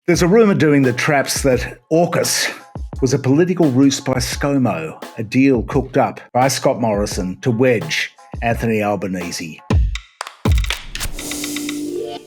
There's a rumour doing the traps that AUKUS was a political ruse by ScoMo, a deal cooked up by Scott Morrison to wedge Anthony Albanese.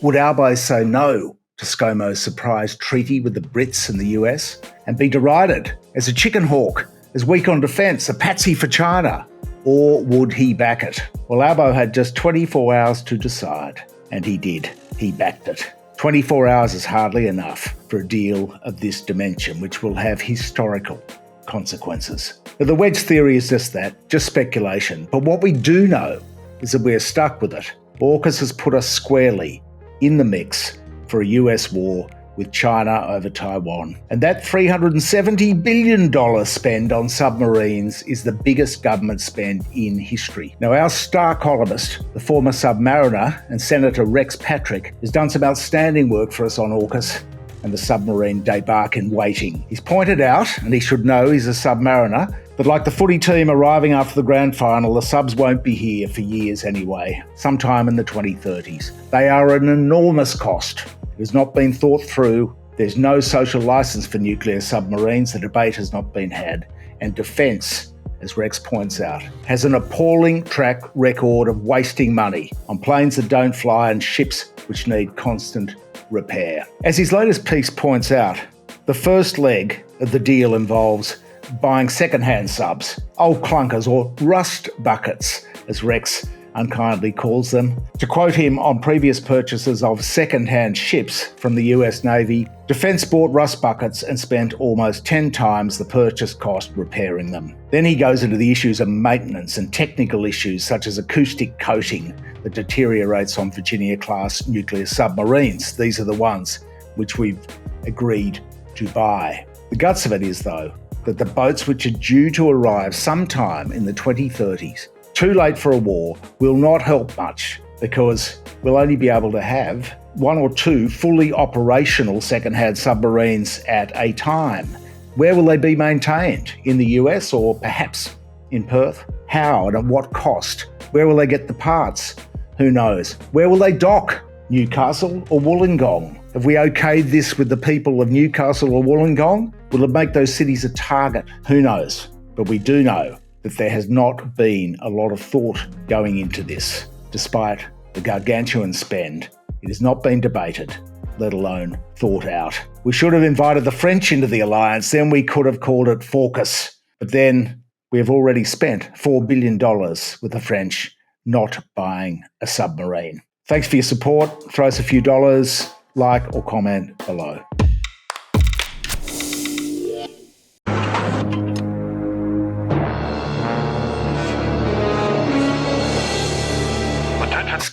Would Albo say no to ScoMo's surprise treaty with the Brits and the US and be derided as a chicken hawk, as weak on defence, a patsy for China? Or would he back it? Well, Albo had just 24 hours to decide, and he did. He backed it. 24 hours is hardly enough for a deal of this dimension, which will have historical consequences. But the wedge theory is just that, just speculation. But what we do know is that we're stuck with it. AUKUS has put us squarely in the mix for a US war with China over Taiwan. And that $370 billion spend on submarines is the biggest government spend in history. Now, our star columnist, the former submariner and Senator Rex Patrick, has done some outstanding work for us on AUKUS and the submarine debark in waiting. He's pointed out, and he should know he's a submariner, that like the footy team arriving after the grand final, the subs won't be here for years anyway, sometime in the 2030s. They are an enormous cost. It has not been thought through. There's no social licence for nuclear submarines. The debate has not been had. And defence, as Rex points out, has an appalling track record of wasting money on planes that don't fly and ships which need constant repair. As his latest piece points out, the first leg of the deal involves buying second-hand subs, old clunkers or rust buckets, as Rex unkindly calls them. To quote him on previous purchases of second-hand ships from the US Navy, Defence bought rust buckets and spent almost 10 times the purchase cost repairing them. Then he goes into the issues of maintenance and technical issues such as acoustic coating that deteriorates on Virginia-class nuclear submarines. These are the ones which we've agreed to buy. The guts of it is, though, that the boats which are due to arrive sometime in the 2030s, too late for a war, will not help much because we'll only be able to have one or two fully operational second-hand submarines at a time. Where will they be maintained? In the US or perhaps in Perth? How and at what cost? Where will they get the parts? Who knows? Where will they dock? Newcastle or Wollongong? Have we okayed this with the people of Newcastle or Wollongong? Will it make those cities a target? Who knows? But we do know that there has not been a lot of thought going into this. Despite the gargantuan spend, it has not been debated, let alone thought out. We should have invited the French into the alliance, then we could have called it FAUKUS. But then we have already spent $4 billion with the French not buying a submarine. Thanks for your support. Throw us a few dollars, like or comment below.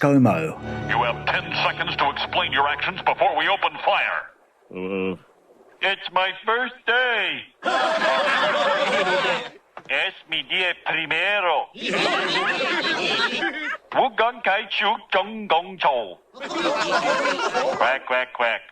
ScoMo. You have 10 seconds to explain your actions before we open fire. It's my birthday. Es mi día primero. 我敢开出公共错。Quack, quack, quack.